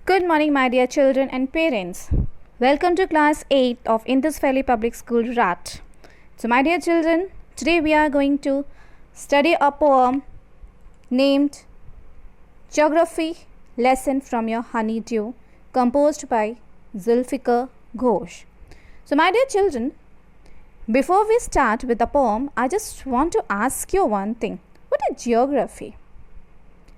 Good morning, my dear children and parents. Welcome to class 8 of Indus Valley Public School, RAT. So, my dear children, today we are going to study a poem named Geography Lesson from Your Honeydew, composed by Zulfikar Ghosh. So, my dear children, before we start with the poem, I just want to ask you one thing. What is geography?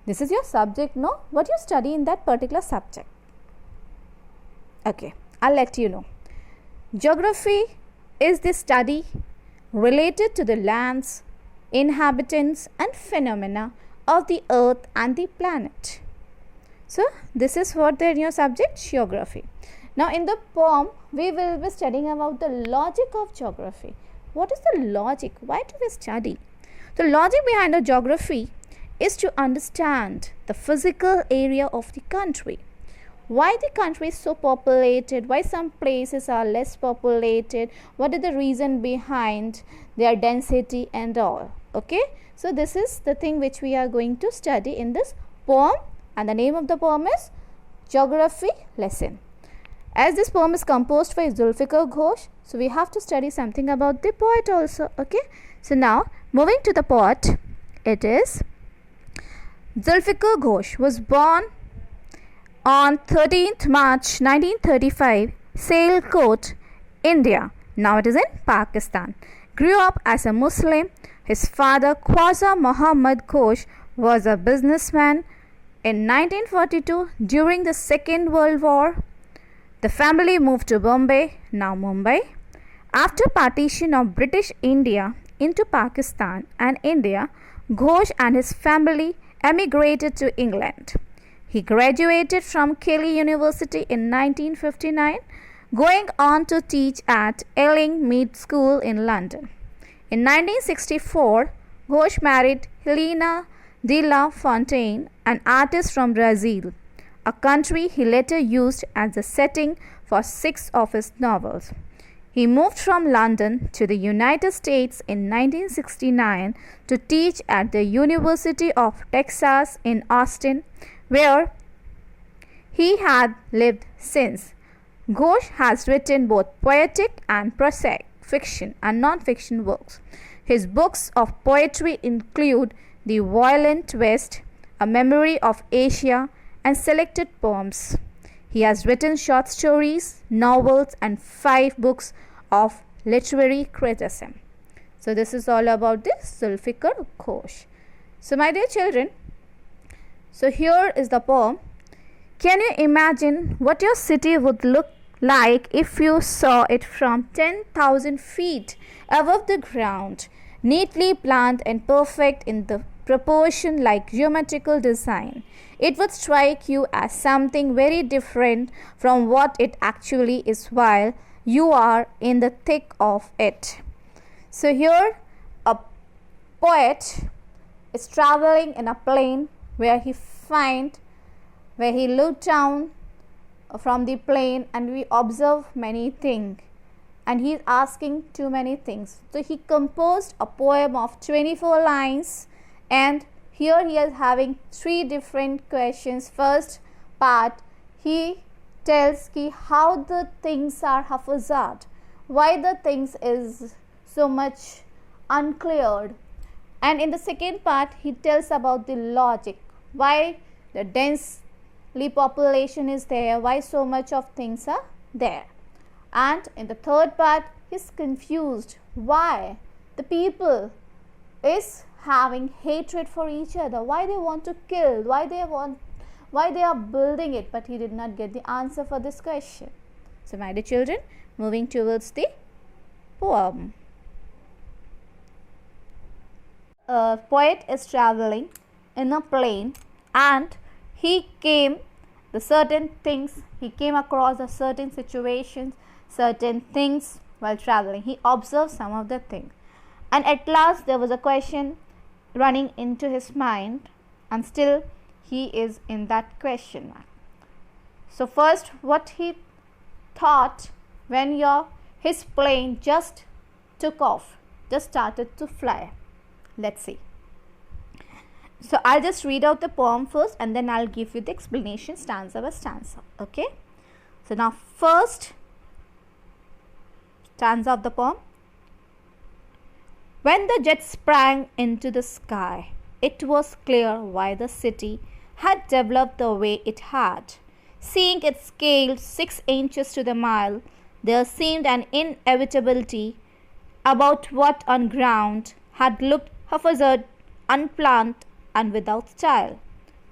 This is your subject, no? What you study in that particular subject? Okay, I'll let you know. Geography is the study related to the lands, inhabitants and phenomena of the earth and the planet. So, this is what in your subject, geography. Now, in the poem, we will be studying about the logic of geography. What is the logic? Why do we study? The logic behind the geography is to understand the physical area of the country. Why the country is so populated, why some places are less populated, what is the reason behind their density and all. Okay, so this is the thing which we are going to study in this poem, and the name of the poem is Geography Lesson. As this poem is composed by Zulfikar Ghosh, so we have to study something about the poet also. Okay, so now moving to the poet, it is Zulfikar Ghosh was born on 13th March 1935, Sialkot, India. Now it is in Pakistan. Grew up as a Muslim. His father, Khwaja Muhammad Ghosh, was a businessman. In 1942, during the Second World War, the family moved to Bombay, now Mumbai. After partition of British India into Pakistan and India, Ghosh and his family emigrated to England. He graduated from Kelly University in 1959, going on to teach at Ealing Mead School in London. In 1964, Ghosh married Helena de la Fontaine, an artist from Brazil, a country he later used as the setting for 6 of his novels. He moved from London to the United States in 1969 to teach at the University of Texas in Austin, where he had lived since. Ghosh has written both poetic and prosaic fiction and non-fiction works. His books of poetry include The Violent West, A Memory of Asia, and selected poems. He has written short stories, novels, and 5 books of literary criticism. So, this is all about this Zulfikar Ghosh. So, my dear children, so here is the poem. Can you imagine what your city would look like if you saw it from 10,000 feet above the ground, neatly planned and perfect in the proportion like geometrical design? It would strike you as something very different from what it actually is while you are in the thick of it. So here a poet is traveling in a plane where he looked down from the plane and we observe many things, and he is asking too many things. So he composed a poem of 24 lines, and here he is having 3 different questions. First part, he tells how the things are haphazard, why the things is so much uncleared, and in the second part he tells about the logic, why the densely population is there, why so much of things are there, and in the third part he is confused why the people is having hatred for each other, why they want to kill, why they are building it, but he did not get the answer for this question. So, my dear children, moving towards the poem. A poet is traveling in a plane, and he came across a certain situations, certain things while traveling. He observed some of the things, and at last there was a question running into his mind, and still he is in that question mark. So first, what he thought when his plane just took off, just started to fly. Let's see. So I'll just read out the poem first and then I'll give you the explanation stanza by stanza. Okay. So now first stanza of the poem. When the jet sprang into the sky, it was clear why the city had developed the way it had. Seeing it scaled 6 inches to the mile, there seemed an inevitability about what on ground had looked haphazard, unplanned, and without style.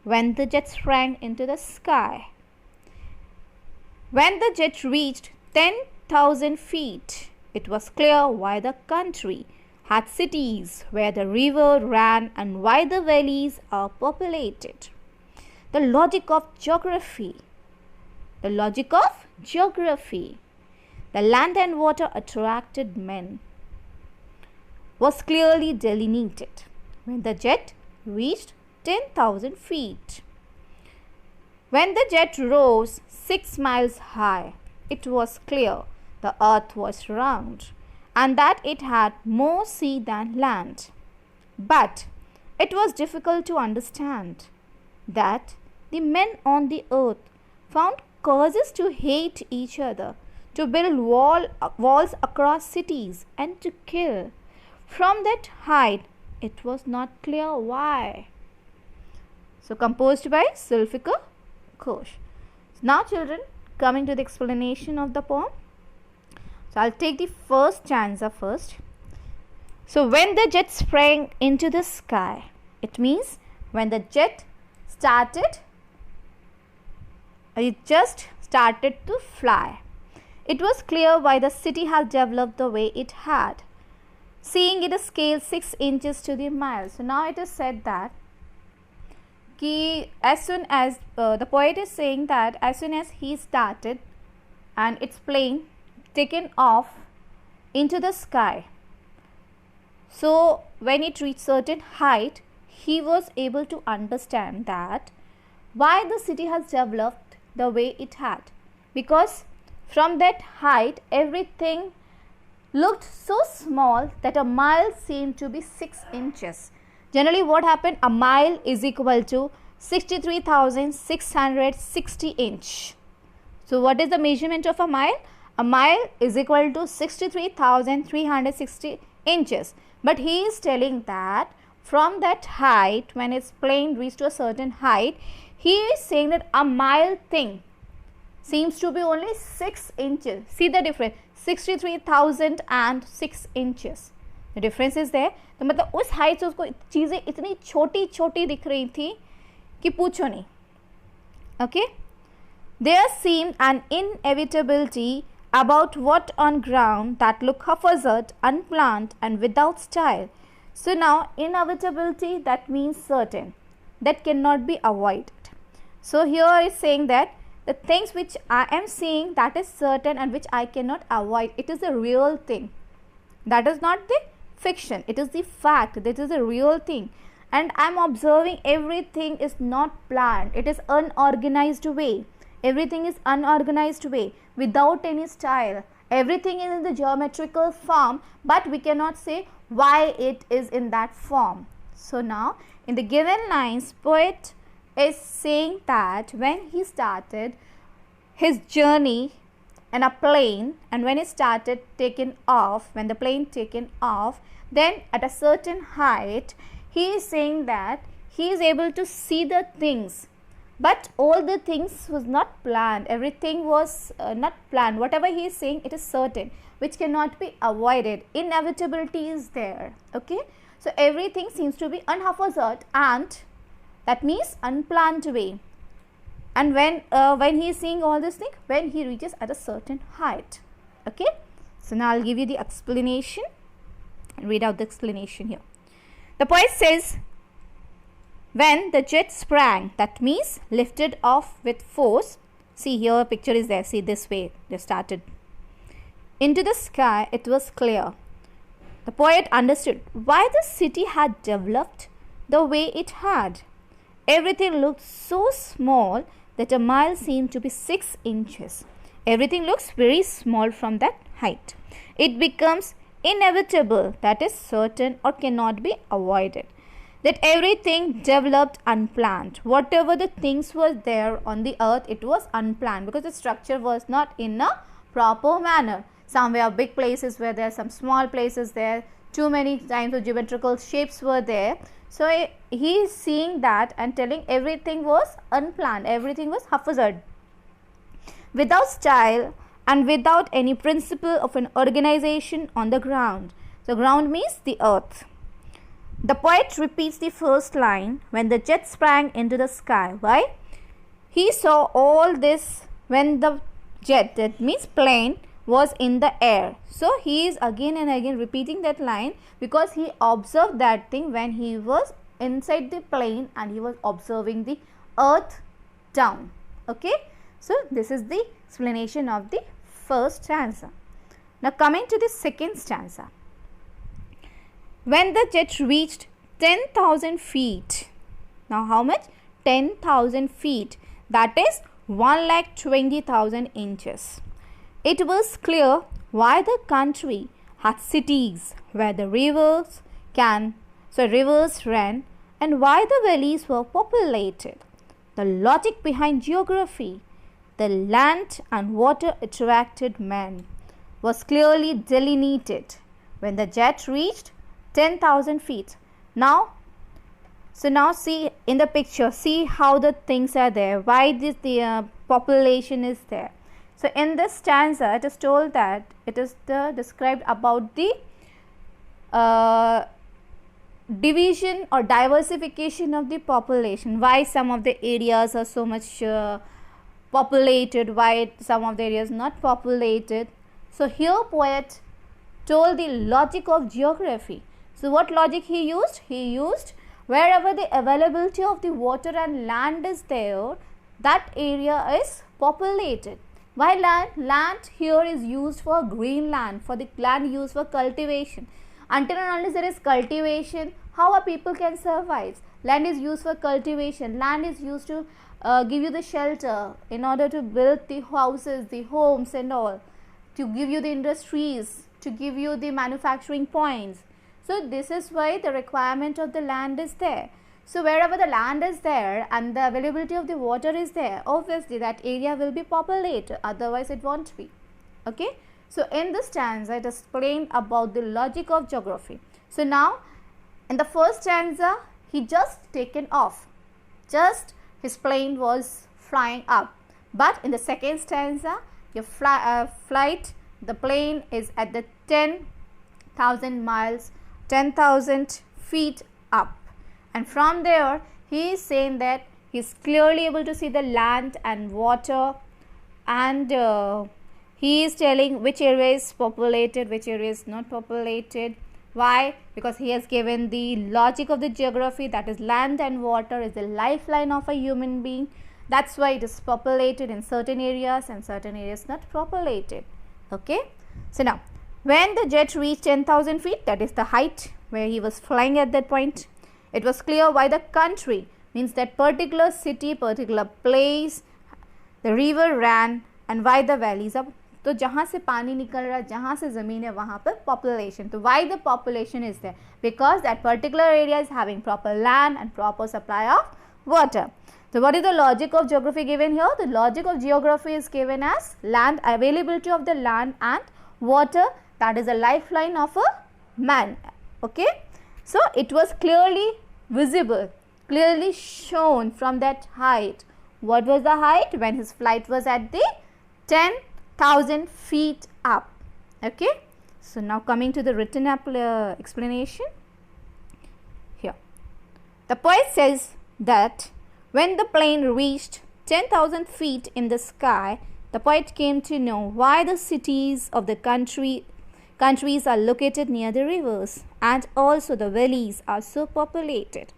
When the jet sprang into the sky. When the jet reached 10,000 feet, it was clear why the country had cities where the river ran and why the valleys are populated. The logic of geography. The logic of geography. The land and water attracted men was clearly delineated when the jet reached 10,000 feet. When the jet rose 6 miles high, it was clear the earth was round and that it had more sea than land. But it was difficult to understand that the men on the earth found causes to hate each other, to build walls across cities, and to kill. From that height, it was not clear why. So, composed by Zulfikar Ghosh. Now, children, coming to the explanation of the poem. So, I'll take the first stanza first. So, when the jet sprang into the sky, it means when the jet just started to fly. It was clear why the city had developed the way it had. Seeing it scale 6 inches to the mile. So now it is said that as soon as the poet is saying that as soon as he started and its plane taken off into the sky, so when it reached certain height, he was able to understand that why the city has developed the way it had, because from that height everything looked so small that a mile seemed to be 6 inches. Generally what happened, a mile is equal to 63,660 inch. So what is the measurement of a mile? A mile is equal to 63,360 inches. But he is telling that from that height, when its plane reached to a certain height, he is saying that a mile thing seems to be only 6 inches. See the difference, 63,006 inches. The difference is there. तो मतलब उस height से उसको चीज़ें इतनी छोटी छोटी दिख रही थी कि पूछो नहीं. Okay? There seemed an inevitability about what on ground that looked haphazard, unplanned, and without style. So now inevitability, that means certain, that cannot be avoided. So here is saying that the things which I am seeing, that is certain and which I cannot avoid. It is a real thing. That is not the fiction. It is the fact. That is a real thing. And I am observing everything is not planned. It is unorganized way. Everything is unorganized way without any style. Everything is in the geometrical form, but we cannot say why it is in that form. So now in the given lines, poet is saying that when he started his journey in a plane, and when he started taken off, when the plane taken off, then at a certain height, he is saying that he is able to see the things, but all the things was not planned. Everything was not planned. Whatever he is saying, it is certain, which cannot be avoided. Inevitability is there. Okay, so everything seems to be unhaphazard, and that means unplanned way. And when he is seeing all this thing, when he reaches at a certain height. Okay, so now I'll give you the explanation. Read out the explanation here. The poet says, when the jet sprang, that means lifted off with force. See here, a picture is there. See this way, they started into the sky. It was clear. The poet understood why the city had developed the way it had. Everything looked so small that a mile seemed to be 6 inches. Everything looks very small from that height. It becomes inevitable, that is certain or cannot be avoided. that everything developed unplanned. Whatever the things were there on the earth, it was unplanned because the structure was not in a proper manner. Somewhere big places were there, some small places there, too many times of geometrical shapes were there. So he is seeing that and telling everything was unplanned, everything was haphazard, without style and without any principle of an organization on the ground. So ground means the earth. The poet repeats the first line, when the jet sprang into the sky. Why? He saw all this when the jet, that means plane, was in the air. So he is again and again repeating that line because he observed that thing when he was inside the plane and he was observing the earth down. Okay. So this is the explanation of the first stanza. Now coming to the second stanza. When the jet reached 10,000 feet. Now how much? 10,000 feet. That is 1,20,000 inches. It was clear why the country had cities where the rivers ran and why the valleys were populated. The logic behind geography, the land and water attracted men, was clearly delineated when the jet reached 10,000 feet. Now see in the picture, see how the things are there, why the population is there. So in this stanza it is told that it is described about the division or diversification of the population, why some of the areas are so much populated, why some of the areas not populated. So here poet told the logic of geography. So what logic he used? He used wherever the availability of the water and land is there, that area is populated. Why land? Land here is used for green land, for the land used for cultivation. Until and unless there is cultivation, how a people can survive? Land is used for cultivation. Land is used to give you the shelter in order to build the houses, the homes and all, to give you the industries, to give you the manufacturing points. So this is why the requirement of the land is there. So wherever the land is there and the availability of the water is there, obviously that area will be populated, otherwise it won't be. Okay. So in this stanza it is explained about the logic of geography. So now in the first stanza he just taken off, just his plane was flying up. But in the second stanza your flight, the plane is at the 10,000 miles, 10,000 feet up, and from there he is saying that he is clearly able to see the land and water, and he is telling which area is populated, which area is not populated. Why? Because he has given the logic of the geography, that is land and water is the lifeline of a human being. That's why it is populated in certain areas and certain areas not populated. Okay. So now when the jet reached 10,000 feet, that is the height where he was flying at that point, it was clear why the country, means that particular city, particular place, the river ran and why the valleys are. तो जहाँ से पानी निकल रहा है, जहाँ से ज़मीन है, वहाँ पर population. तो why the population is there? Because that particular area is having proper land and proper supply of water. So what is the logic of geography given here? The logic of geography is given as land, availability of the land and water, that is a lifeline of a man. Okay. So it was clearly visible, clearly shown from that height. What was the height? When his flight was at the 10,000 feet up. Okay. So now coming to the written explanation. Here the poet says that when the plane reached 10,000 feet in the sky, the poet came to know why the cities of the countries are located near the rivers and also the valleys are so populated.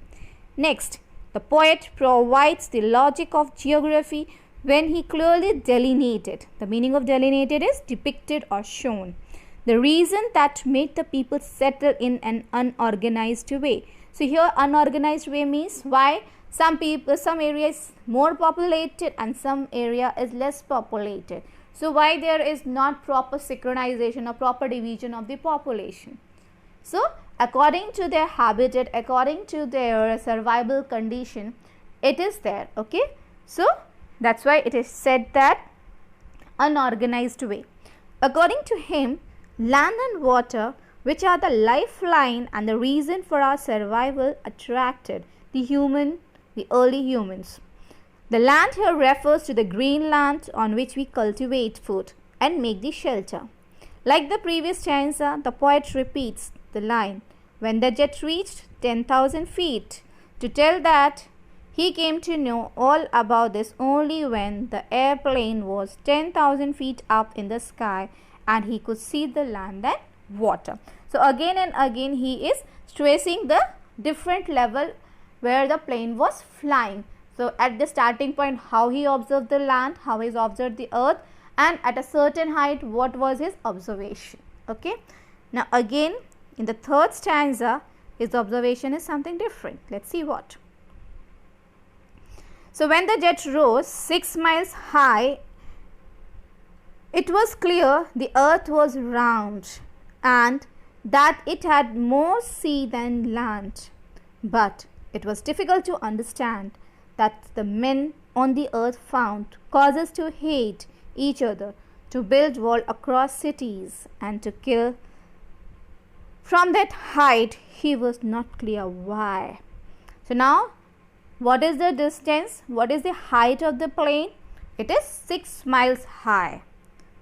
Next, the poet provides the logic of geography when he clearly delineated. The meaning of delineated is depicted or shown. The reason that made the people settle in an unorganized way. So here unorganized way means why some area is more populated and some area is less populated. So why there is not proper synchronization or proper division of the population. So according to their habitat, according to their survival condition, it is there. Okay, so that's why it is said that unorganized way. According to him, land and water, which are the lifeline and the reason for our survival, attracted the early humans. The land here refers to the green land on which we cultivate food and make the shelter. Like the previous stanza, the poet repeats the line, when the jet reached 10,000 feet, to tell that he came to know all about this only when the airplane was 10,000 feet up in the sky and he could see the land and water. So again and again he is stressing the different level where the plane was flying. So at the starting point, how he observed the land, how he observed the earth, and at a certain height, what was his observation. Okay. Now again, in the third stanza, his observation is something different. Let's see what. So when the jet rose 6 miles high, it was clear the earth was round and that it had more sea than land. But it was difficult to understand that the men on the earth found causes to hate each other, to build wall across cities and to kill. From that height, he was not clear why. So now, what is the distance? What is the height of the plane? It is 6 miles high.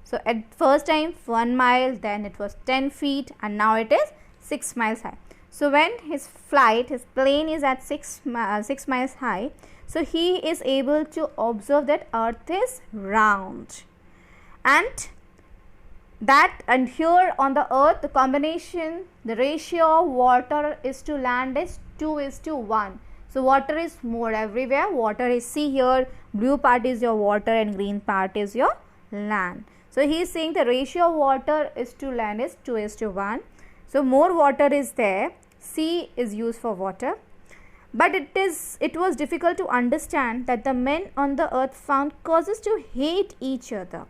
So at first time 1 mile, then it was 10 feet, and now it is 6 miles high. So when his plane is at 6 miles high, so he is able to observe that earth is round. And here on the earth, the combination, the ratio of water is to land is 2:1. So water is more everywhere. Water is, see here, blue part is your water and green part is your land. So he is saying the ratio of water is to land is 2:1. So more water is there. Sea is used for water. But it was difficult to understand that the men on the earth found causes to hate each other.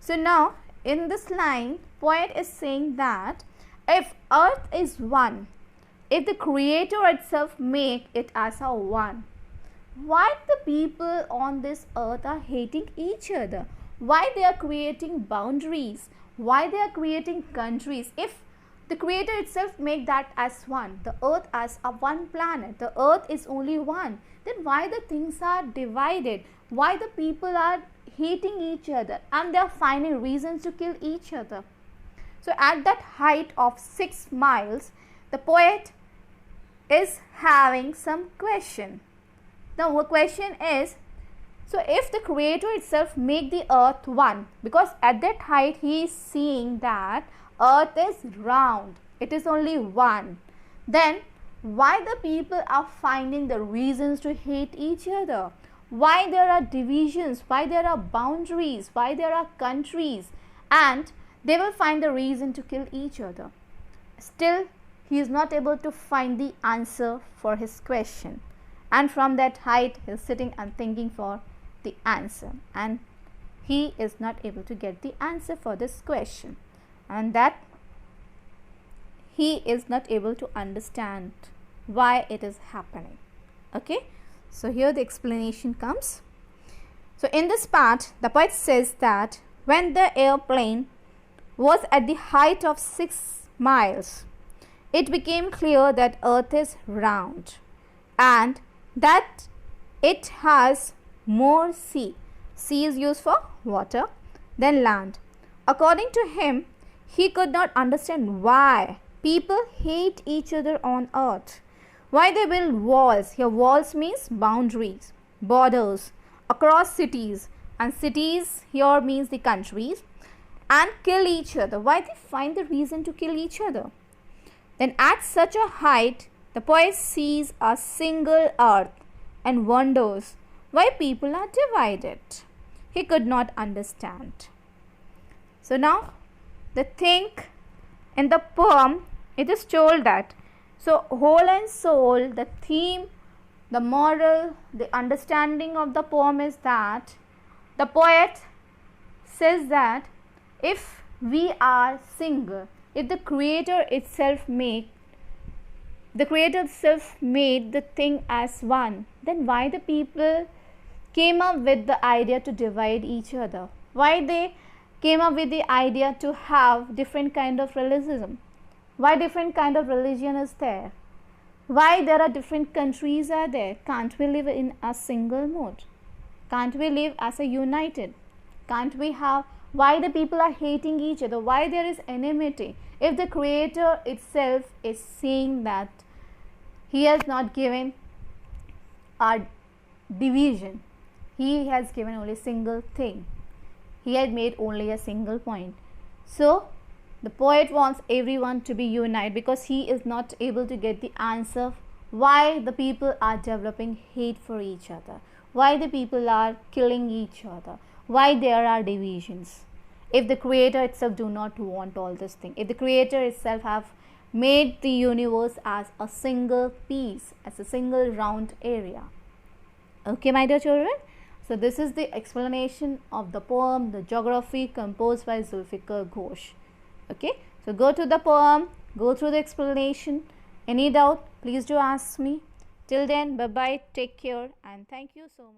So now in this line, poet is saying that if earth is one, if the creator itself make it as a one, why the people on this earth are hating each other? Why they are creating boundaries? Why they are creating countries? If the creator itself make that as one, the earth as a one planet, the earth is only one, then why the things are divided? Why the people are hating each other and they are finding reasons to kill each other? So at that height of 6 miles, the poet is having some question. The question is, so if the creator itself make the earth one, because at that height he is seeing that earth is round, it is only one, then why the people are finding the reasons to hate each other? Why there are divisions? Why there are boundaries? Why there are countries? And they will find the reason to kill each other. Still, he is not able to find the answer for his question. And from that height, he is sitting and thinking for the answer. And he is not able to get the answer for this question. And that he is not able to understand why it is happening. Okay. So here the explanation comes. So in this part, the poet says that when the airplane was at the height of 6 miles, it became clear that earth is round and that it has more sea. Sea is used for water than land. According to him, he could not understand why people hate each other on earth. Why they build walls. Here walls means boundaries, borders across cities, and cities here means the countries, and kill each other. Why they find the reason to kill each other? Then at such a height, the poet sees a single earth and wonders why people are divided. He could not understand. So now the thing in the poem, it is told that, so whole and soul, the theme, the moral, the understanding of the poem is that the poet says that if we are single, if the creator itself made the thing as one, then why the people came up with the idea to divide each other? Why they came up with the idea to have different kind of religion? Why different kind of religion is there? Why there are different countries are there? Can't we live in a single mode? Can't we live as a united? Can't we have, why the people are hating each other? Why there is enmity? If the creator itself is saying that he has not given a division, he has given only a single thing, he had made only a single point. So the poet wants everyone to be united because he is not able to get the answer why the people are developing hate for each other, why the people are killing each other, why there are divisions. If the creator itself do not want all this thing, if the creator itself have made the universe as a single piece, as a single round area. Okay, my dear children, so this is the explanation of the poem The Geography, composed by Zulfikar Ghosh. Okay, so go to the poem, go through the explanation. Any doubt, please do ask me. Till then, bye bye, take care, and thank you so much.